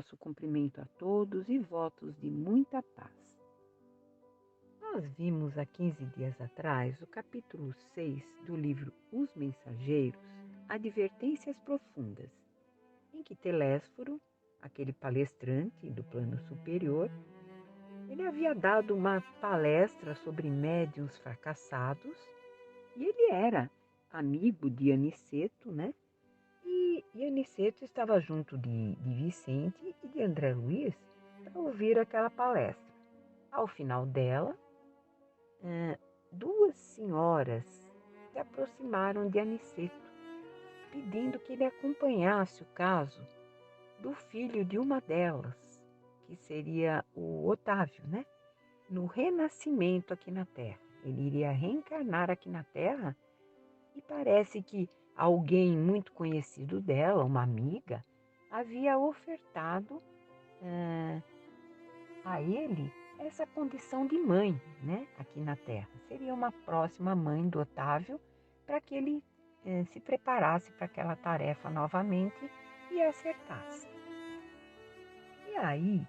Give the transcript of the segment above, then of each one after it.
nosso cumprimento a todos e votos de muita paz. Nós vimos há 15 dias atrás o capítulo 6 do livro Os Mensageiros, Advertências Profundas, em que Telésforo, aquele palestrante do plano superior, ele havia dado uma palestra sobre médiuns fracassados e ele era amigo de Aniceto, né? E Aniceto estava junto de Vicente e de André Luiz para ouvir aquela palestra. Ao final dela, duas senhoras se aproximaram de Aniceto, pedindo que ele acompanhasse o caso do filho de uma delas, que seria o Otávio, né? No renascimento aqui na Terra. Ele iria reencarnar aqui na Terra e parece que alguém muito conhecido dela, uma amiga, havia ofertado a ele essa condição de mãe, né, aqui na Terra. Seria uma próxima mãe do Otávio para que ele se preparasse para aquela tarefa novamente e acertasse. E aí,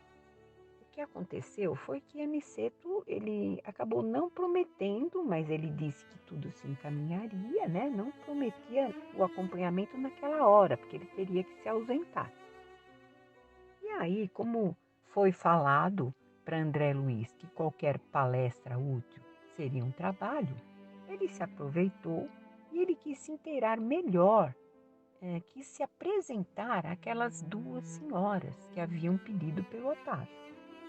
o que aconteceu foi que Aniceto, ele acabou não prometendo, mas ele disse que tudo se encaminharia, né? Não prometia o acompanhamento naquela hora, porque ele teria que se ausentar. E aí, como foi falado para André Luiz que qualquer palestra útil seria um trabalho, ele se aproveitou e ele quis se inteirar melhor, quis se apresentar àquelas duas senhoras que haviam pedido pelo Otávio.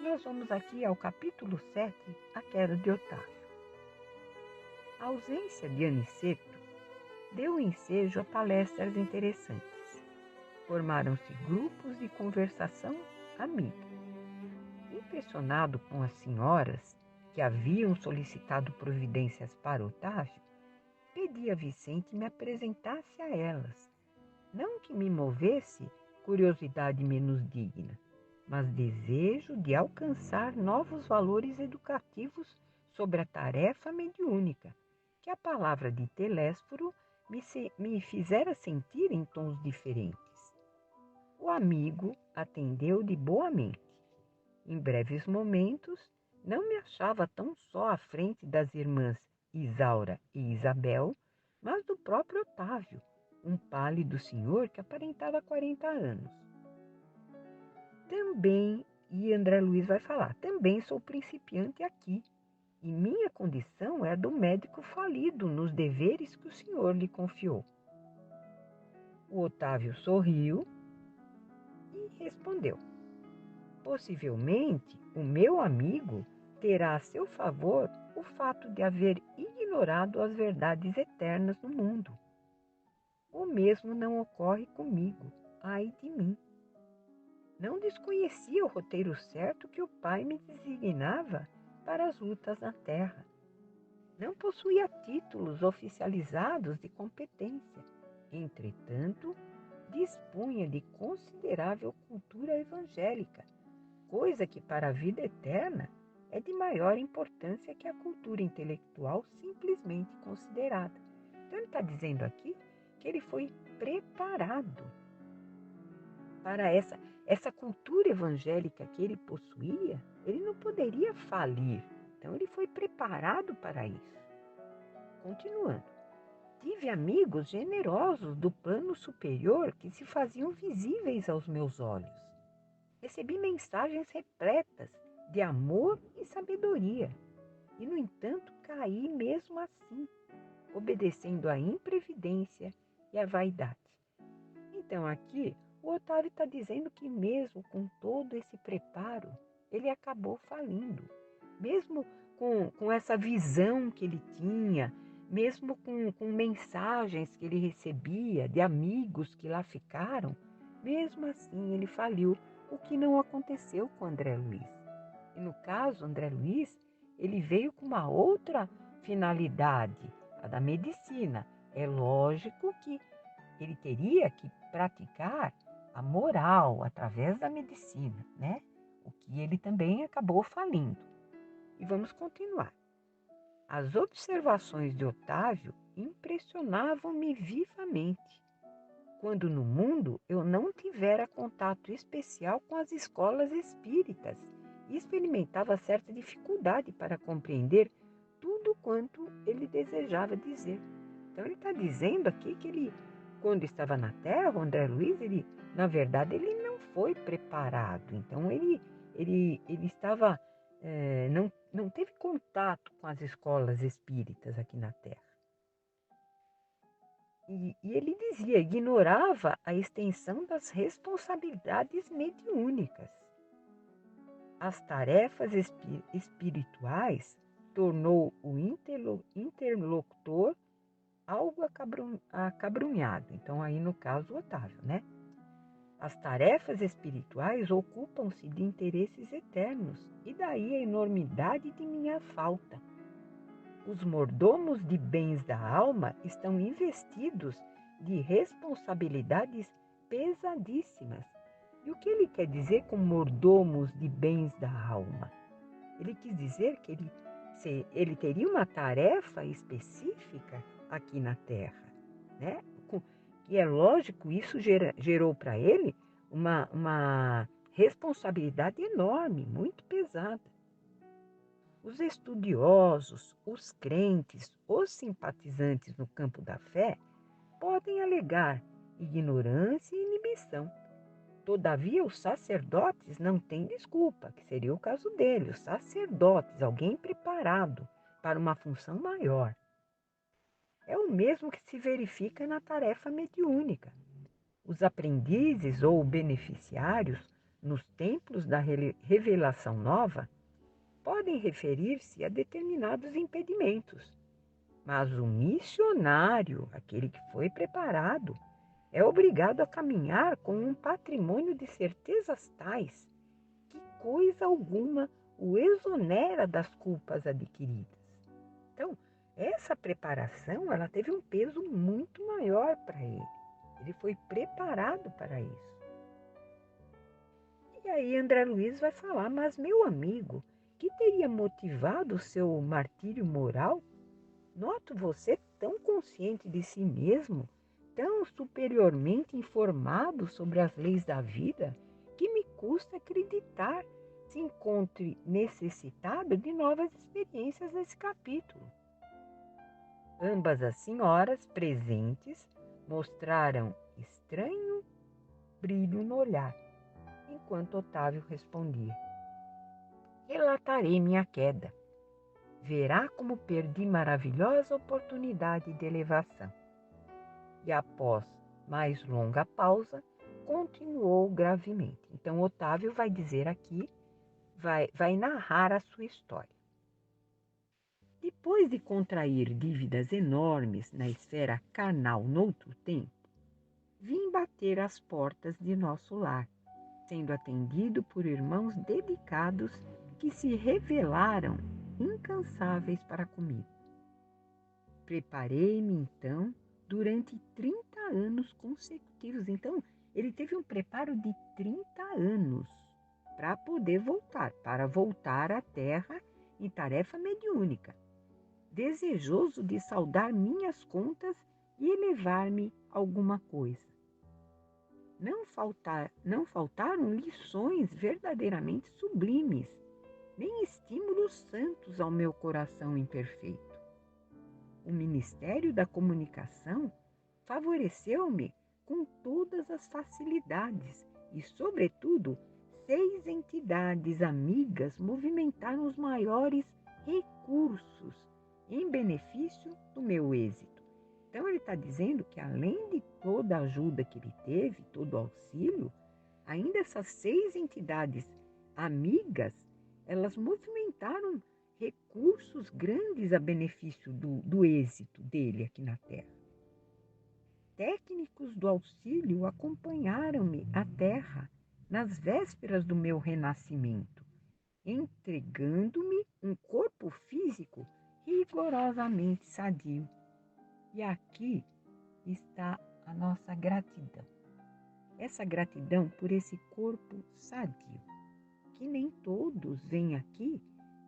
Nós vamos aqui ao capítulo 7, a queda de Otávio. A ausência de Aniceto deu ensejo a palestras interessantes. Formaram-se grupos de conversação amiga. Impressionado com as senhoras que haviam solicitado providências para Otávio, pedi a Vicente me apresentasse a elas. Não que me movesse curiosidade menos digna, mas desejo de alcançar novos valores educativos sobre a tarefa mediúnica, que a palavra de Telésforo me fizera sentir em tons diferentes. O amigo atendeu de boamente. Em breves momentos, não me achava tão só à frente das irmãs Isaura e Isabel, mas do próprio Otávio, um pálido senhor que aparentava 40 anos. Também, e André Luiz vai falar, também sou principiante aqui, e minha condição é a do médico falido nos deveres que o senhor lhe confiou. O Otávio sorriu e respondeu: possivelmente o meu amigo terá a seu favor o fato de haver ignorado as verdades eternas no mundo. O mesmo não ocorre comigo, ai de mim. Não desconhecia o roteiro certo que o Pai me designava para as lutas na terra. Não possuía títulos oficializados de competência. Entretanto, dispunha de considerável cultura evangélica, coisa que para a vida eterna é de maior importância que a cultura intelectual simplesmente considerada. Então ele está dizendo aqui que ele foi preparado para essa cultura evangélica que ele possuía, ele não poderia falir. Então ele foi preparado para isso. Continuando. Tive amigos generosos do plano superior que se faziam visíveis aos meus olhos. Recebi mensagens repletas de amor e sabedoria. E, no entanto, caí mesmo assim, obedecendo à imprevidência e à vaidade. Então, aqui, o Otávio está dizendo que mesmo com todo esse preparo, ele acabou falindo. Mesmo com essa visão que ele tinha, mesmo com mensagens que ele recebia de amigos que lá ficaram, mesmo assim ele faliu, o que não aconteceu com André Luiz. E no caso, André Luiz, ele veio com uma outra finalidade, a da medicina. É lógico que ele teria que praticar a moral através da medicina, né? O que ele também acabou falindo. E vamos continuar. As observações de Otávio impressionavam-me vivamente. quando no mundo eu não tivera contato especial com as escolas espíritas e experimentava certa dificuldade para compreender tudo quanto ele desejava dizer. Então ele está dizendo aqui que ele, quando estava na Terra, o André Luiz, ele, na verdade, ele não foi preparado. Então ele estava, não teve contato com as escolas espíritas aqui na Terra. E ele dizia, ignorava a extensão das responsabilidades mediúnicas. As tarefas espirituais tornou o interlocutor algo acabrunhado. Então, aí no caso, o Otávio, né? As tarefas espirituais ocupam-se de interesses eternos, e daí a enormidade de minha falta. Os mordomos de bens da alma estão investidos de responsabilidades pesadíssimas. E o que ele quer dizer com mordomos de bens da alma? Ele quis dizer que ele teria uma tarefa específica aqui na Terra, né? E é lógico, isso gerou para ele uma responsabilidade enorme, muito pesada. Os estudiosos, os crentes, os simpatizantes no campo da fé podem alegar ignorância e inibição. Todavia, os sacerdotes não têm desculpa, que seria o caso dele. Os sacerdotes, alguém preparado para uma função maior. É o mesmo que se verifica na tarefa mediúnica. Os aprendizes ou beneficiários nos templos da revelação nova podem referir-se a determinados impedimentos, mas o missionário, aquele que foi preparado, é obrigado a caminhar com um patrimônio de certezas tais que coisa alguma o exonera das culpas adquiridas. Então, essa preparação, ela teve um peso muito maior para ele. Ele foi preparado para isso. E aí André Luiz vai falar, mas meu amigo, que teria motivado o seu martírio moral? Noto você tão consciente de si mesmo, tão superiormente informado sobre as leis da vida, que me custa acreditar se encontre necessitado de novas experiências nesse capítulo. Ambas as senhoras presentes mostraram estranho brilho no olhar, enquanto Otávio respondia: relatarei minha queda. Verá como perdi maravilhosa oportunidade de elevação. E após mais longa pausa, continuou gravemente. Então, Otávio vai dizer aqui, vai narrar a sua história. Depois de contrair dívidas enormes na esfera carnal noutro tempo, vim bater às portas de nosso lar, sendo atendido por irmãos dedicados que se revelaram incansáveis para comigo. Preparei-me, então, durante 30 anos consecutivos. Então, ele teve um preparo de 30 anos para voltar à Terra em tarefa mediúnica, desejoso de saldar minhas contas e elevar-me alguma coisa. Não faltaram lições verdadeiramente sublimes, nem estímulos santos ao meu coração imperfeito. O Ministério da Comunicação favoreceu-me com todas as facilidades e, sobretudo, 6 entidades amigas movimentaram os maiores recursos em benefício do meu êxito. Então, ele está dizendo que, além de toda a ajuda que ele teve, todo o auxílio, ainda essas 6 entidades amigas, elas movimentaram recursos grandes a benefício do êxito dele aqui na Terra. Técnicos do auxílio acompanharam-me à Terra nas vésperas do meu renascimento, entregando-me um corpo físico rigorosamente sadio. E aqui está a nossa gratidão. Essa gratidão por esse corpo sadio, que nem todos vêm aqui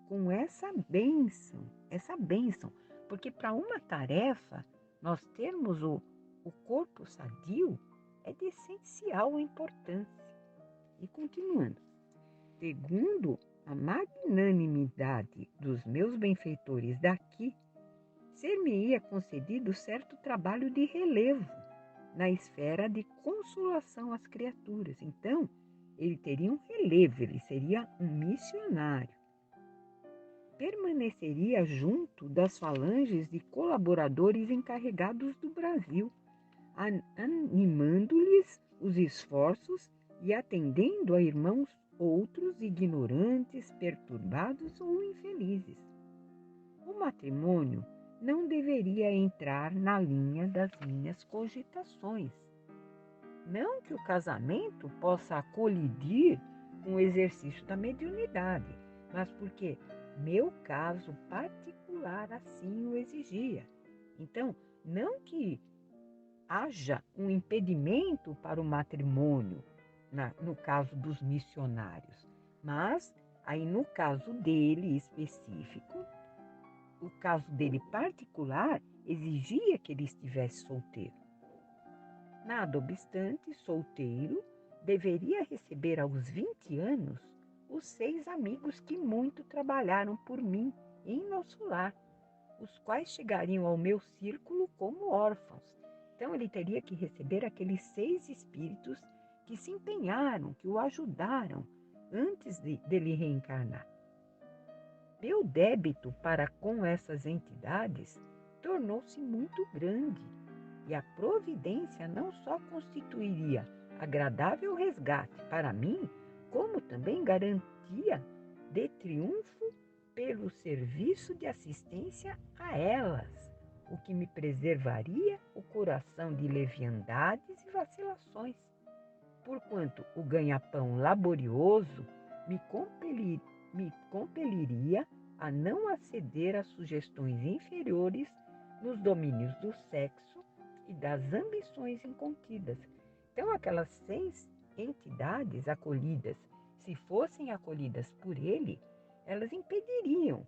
com essa bênção, porque para uma tarefa, nós termos o corpo sadio é de essencial importância. E continuando, segundo a magnanimidade dos meus benfeitores daqui, ser-me-ia concedido certo trabalho de relevo na esfera de consolação às criaturas. Então, ele teria um relevo, ele seria um missionário. Permaneceria junto das falanges de colaboradores encarregados do Brasil, animando-lhes os esforços e atendendo a irmãos outros ignorantes, perturbados ou infelizes. O matrimônio não deveria entrar na linha das minhas cogitações. Não que o casamento possa colidir com o exercício da mediunidade, mas porque meu caso particular assim o exigia. Então, não que haja um impedimento para o matrimônio, no caso dos missionários, mas aí no caso dele específico, o caso dele particular exigia que ele estivesse solteiro. Nada obstante, solteiro, deveria receber aos 20 anos os 6 amigos que muito trabalharam por mim em nosso lar, os quais chegariam ao meu círculo como órfãos. Então ele teria que receber aqueles 6 espíritos que se empenharam, que o ajudaram antes dele reencarnar. Meu débito para com essas entidades tornou-se muito grande, e a providência não só constituiria agradável resgate para mim, como também garantia de triunfo pelo serviço de assistência a elas, o que me preservaria o coração de leviandades e vacilações, porquanto o ganha-pão laborioso me compeliria a não aceder a sugestões inferiores nos domínios do sexo e das ambições incontidas. Então, aquelas 6 entidades acolhidas, se fossem acolhidas por ele, elas impediriam,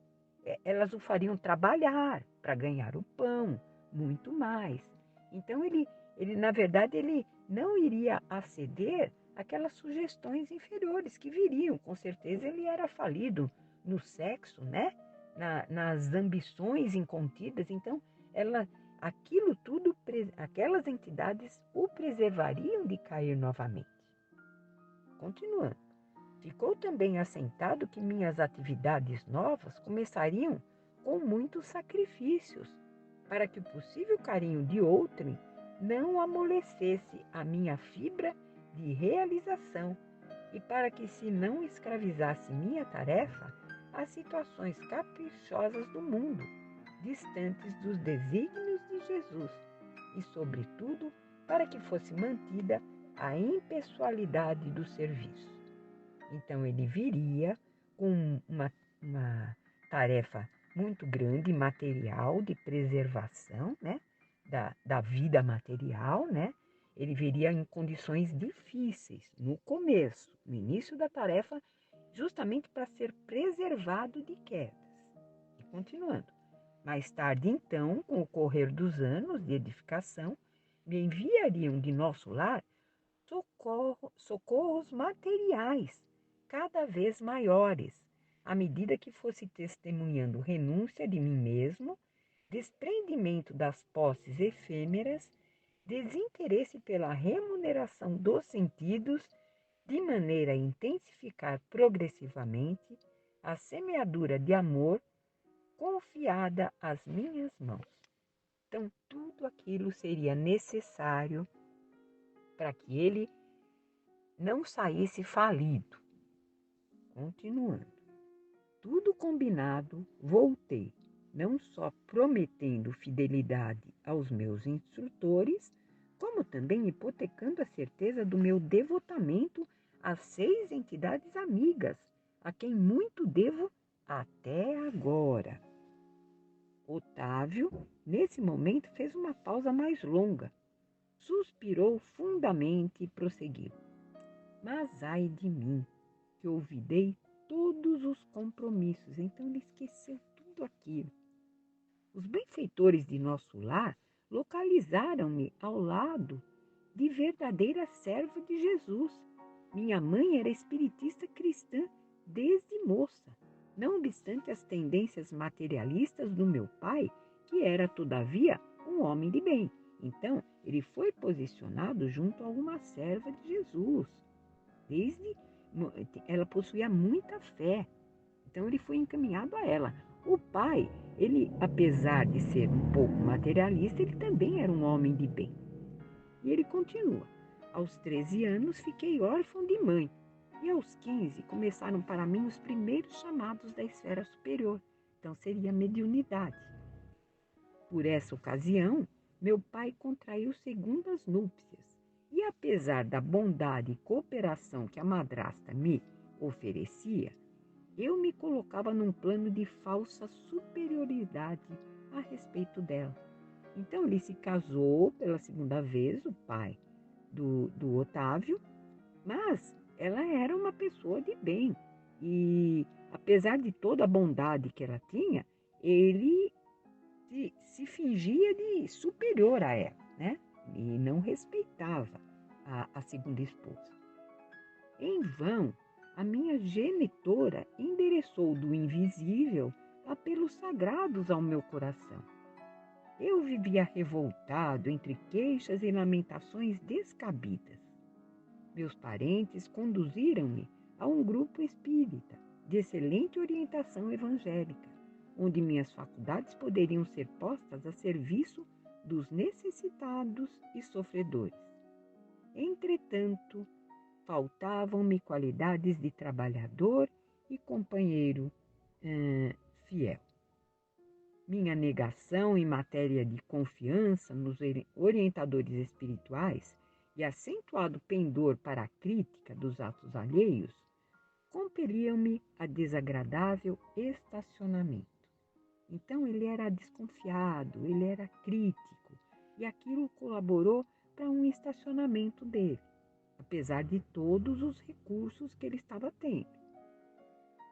elas o fariam trabalhar para ganhar o pão, muito mais. Então, ele na verdade, ele não iria aceder àquelas sugestões inferiores que viriam. Com certeza, ele era falido no sexo, né? Nas ambições incontidas. Então, aquilo tudo, aquelas entidades o preservariam de cair novamente. Continuando. Ficou também assentado que minhas atividades novas começariam com muitos sacrifícios, para que o possível carinho de outrem não amolecesse a minha fibra de realização e para que se não escravizasse minha tarefa às situações caprichosas do mundo, distantes dos desígnios de Jesus, e, sobretudo, para que fosse mantida a impessoalidade do serviço. Então, ele viria com uma tarefa muito grande, material, de preservação, né, da vida material, né? Ele viria em condições difíceis no começo, no início da tarefa, justamente para ser preservado de quedas. E continuando. Mais tarde, então, com o correr dos anos de edificação, me enviariam de nosso lar socorros materiais, cada vez maiores, à medida que fosse testemunhando renúncia de mim mesmo, desprendimento das posses efêmeras, desinteresse pela remuneração dos sentidos, de maneira a intensificar progressivamente a semeadura de amor confiada às minhas mãos. Então, tudo aquilo seria necessário para que ele não saísse falido. Continuando. Tudo combinado, voltei, não só prometendo fidelidade aos meus instrutores, como também hipotecando a certeza do meu devotamento às 6 entidades amigas, a quem muito devo até agora. Otávio, nesse momento, fez uma pausa mais longa, suspirou fundamente e prosseguiu. Mas ai de mim, que olvidei todos os compromissos. Então ele esqueceu tudo aquilo. Os benfeitores de nosso lar localizaram-me ao lado de verdadeira serva de Jesus. Minha mãe era espiritista cristã desde moça, não obstante as tendências materialistas do meu pai, que era, todavia, um homem de bem. Então, ele foi posicionado junto a uma serva de Jesus. Desde ela possuía muita fé. Então, ele foi encaminhado a ela. O pai, ele, apesar de ser um pouco materialista, ele também era um homem de bem. E ele continua. Aos 13 anos, fiquei órfão de mãe. E aos 15, começaram para mim os primeiros chamados da esfera superior. Então, seria a mediunidade. Por essa ocasião, meu pai contraiu segundas núpcias. E apesar da bondade e cooperação que a madrasta me oferecia, eu me colocava num plano de falsa superioridade a respeito dela. Então ele se casou pela segunda vez, o pai do Otávio, mas ela era uma pessoa de bem. E apesar de toda a bondade que ela tinha, ele se fingia de superior a ela, né? E não respeitava a segunda esposa. Em vão, a minha genitora endereçou do invisível apelos sagrados ao meu coração. Eu vivia revoltado entre queixas e lamentações descabidas. Meus parentes conduziram-me a um grupo espírita de excelente orientação evangélica, onde minhas faculdades poderiam ser postas a serviço dos necessitados e sofredores. Entretanto, faltavam-me qualidades de trabalhador e companheiro fiel. Minha negação em matéria de confiança nos orientadores espirituais e acentuado pendor para a crítica dos atos alheios compeliam-me a desagradável estacionamento. Então ele era desconfiado, ele era crítico, e aquilo colaborou para um estacionamento dele, apesar de todos os recursos que ele estava tendo.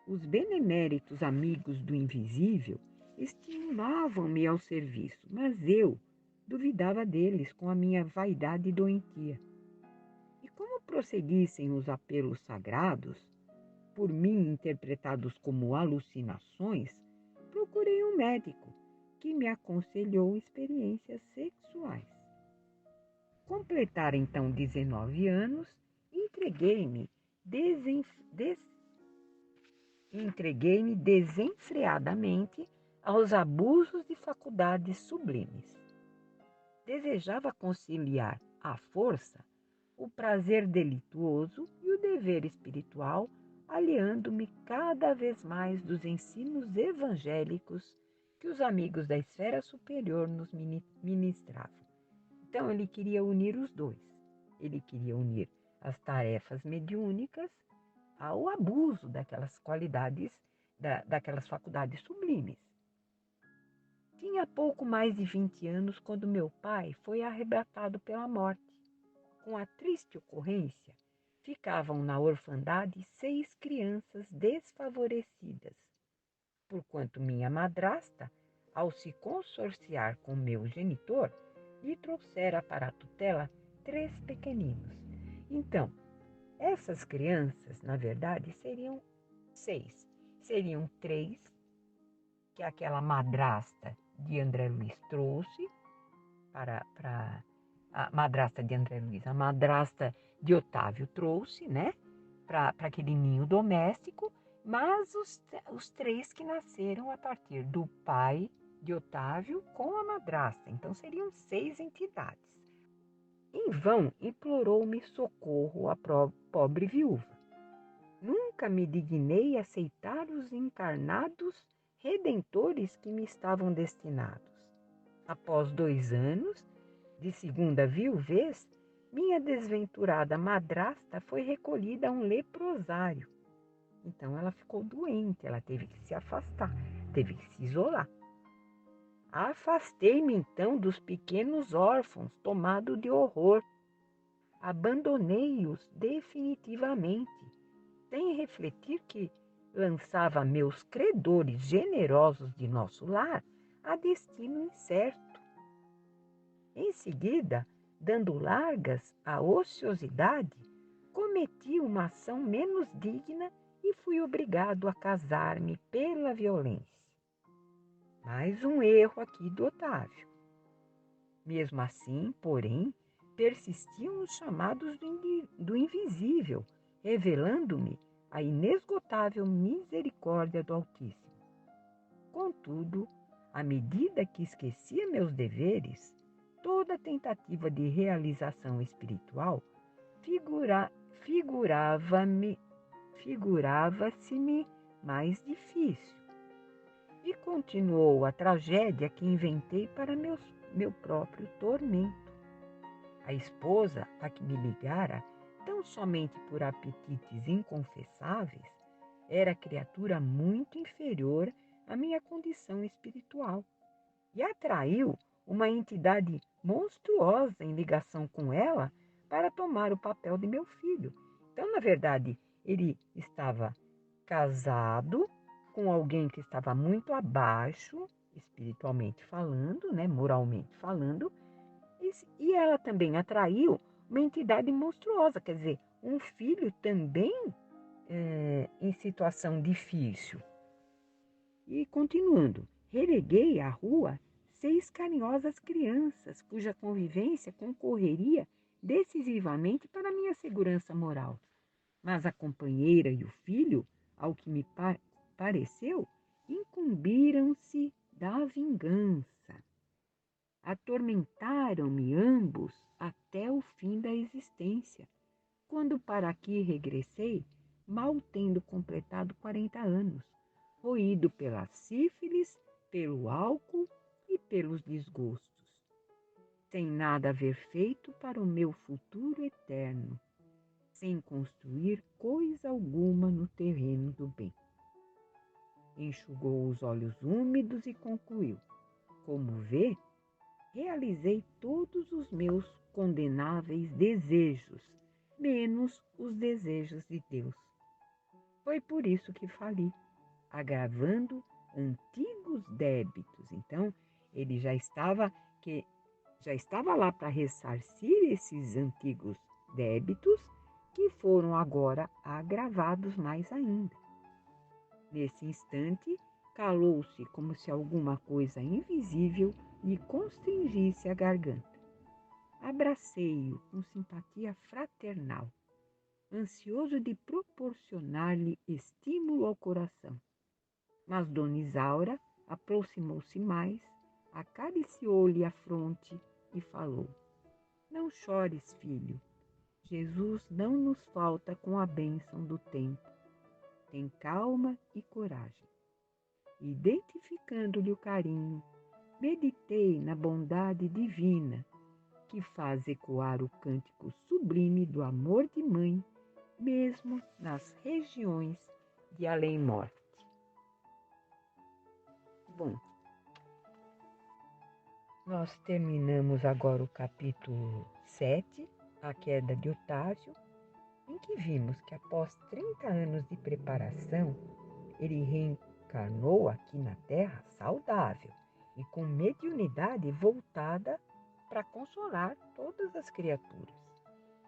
Os beneméritos amigos do invisível estimulavam-me ao serviço, mas eu duvidava deles com a minha vaidade doentia. E como prosseguissem os apelos sagrados, por mim interpretados como alucinações, procurei um médico que me aconselhou experiências sexuais. Completar então 19 anos, entreguei-me desenfreadamente aos abusos de faculdades sublimes. Desejava conciliar à força o prazer delituoso e o dever espiritual, aliando-me cada vez mais dos ensinos evangélicos que os amigos da esfera superior nos ministravam. Então ele queria unir os dois. Ele queria unir as tarefas mediúnicas ao abuso daquelas qualidades, daquelas faculdades sublimes. Tinha pouco mais de 20 anos quando meu pai foi arrebatado pela morte. Com a triste ocorrência, ficavam na orfandade 6 crianças desfavorecidas, porquanto minha madrasta, ao se consorciar com meu genitor, lhe trouxera para a tutela 3 pequeninos. Então, essas crianças, na verdade, seriam 6. Seriam 3 que aquela madrasta de André Luiz trouxe para a madrasta de André Luiz, a madrasta de Otávio trouxe, né, para aquele ninho doméstico, mas os 3 que nasceram a partir do pai de Otávio com a madrasta. Então, seriam 6 entidades. Em vão implorou-me socorro a pobre viúva. Nunca me dignei aceitar os encarnados redentores que me estavam destinados. Após 2 anos, de segunda viuvez, minha desventurada madrasta foi recolhida a um leprosário. Então ela ficou doente, ela teve que se afastar, teve que se isolar. Afastei-me então dos pequenos órfãos, tomado de horror. Abandonei-os definitivamente, sem refletir que lançava meus credores generosos de nosso lar a destino incerto. Em seguida, dando largas à ociosidade, cometi uma ação menos digna e fui obrigado a casar-me pela violência. Mais um erro aqui do Otávio. Mesmo assim, porém, persistiam os chamados do invisível, revelando-me a inesgotável misericórdia do Altíssimo. Contudo, à medida que esquecia meus deveres, toda tentativa de realização espiritual figurava-se-me mais difícil. E continuou a tragédia que inventei para meu próprio tormento. A esposa a que me ligara, tão somente por apetites inconfessáveis, era criatura muito inferior à minha condição espiritual e atraiu uma entidade monstruosa em ligação com ela para tomar o papel de meu filho. Então, na verdade, ele estava casado com alguém que estava muito abaixo, espiritualmente falando, né, moralmente falando, e ela também atraiu uma entidade monstruosa, quer dizer, um filho também em situação difícil. E continuando, releguei à rua 6 carinhosas crianças, cuja convivência concorreria decisivamente para minha segurança moral. Mas a companheira e o filho, ao que me pareceu, incumbiram-se da vingança. Atormentaram-me ambos até o fim da existência, quando para aqui regressei, mal tendo completado 40 anos, roído pela sífilis, pelo álcool e pelos desgostos, sem nada haver feito para o meu futuro eterno, sem construir coisa alguma no terreno do bem. Enxugou os olhos úmidos e concluiu: como vê, realizei todos os meus condenáveis desejos, menos os desejos de Deus. Foi por isso que fali, agravando antigos débitos. Então, ele já estava lá para ressarcir esses antigos débitos que foram agora agravados mais ainda. Nesse instante, calou-se como se alguma coisa invisível lhe constringisse a garganta. Abracei-o com simpatia fraternal, ansioso de proporcionar-lhe estímulo ao coração. Mas Dona Isaura aproximou-se mais, acariciou-lhe a fronte e falou: não chores, filho. Jesus não nos falta com a bênção do tempo. Tem calma e coragem. Identificando-lhe o carinho, meditei na bondade divina que faz ecoar o cântico sublime do amor de mãe, mesmo nas regiões de além-morte. Bom, nós terminamos agora o capítulo 7, A Queda de Otávio, em que vimos que após 30 anos de preparação, ele reencarnou aqui na Terra saudável e com mediunidade voltada para consolar todas as criaturas.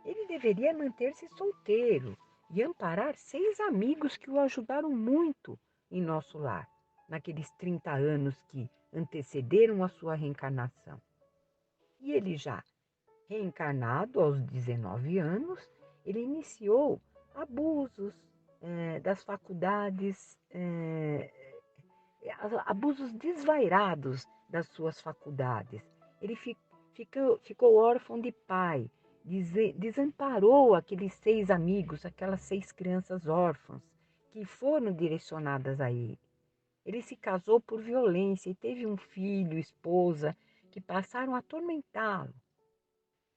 Ele deveria manter-se solteiro e amparar 6 amigos que o ajudaram muito em nosso lar, naqueles 30 anos que antecederam a sua reencarnação. E ele já reencarnado aos 19 anos, ele iniciou abusos das faculdades, abusos desvairados das suas faculdades. Ele ficou órfão de pai, desamparou aqueles 6 amigos, aquelas 6 crianças órfãs que foram direcionadas a ele. Ele se casou por violência e teve um filho, esposa, que passaram a atormentá-lo.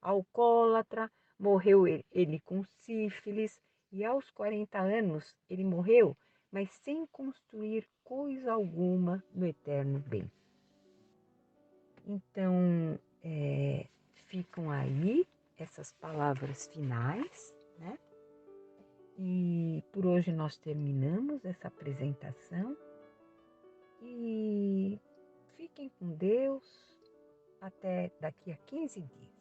Alcoólatra, morreu ele com sífilis e aos 40 anos ele morreu, mas sem construir coisa alguma no eterno bem. Então, ficam aí essas palavras finais, né? E por hoje nós terminamos essa apresentação e fiquem com Deus até daqui a 15 dias.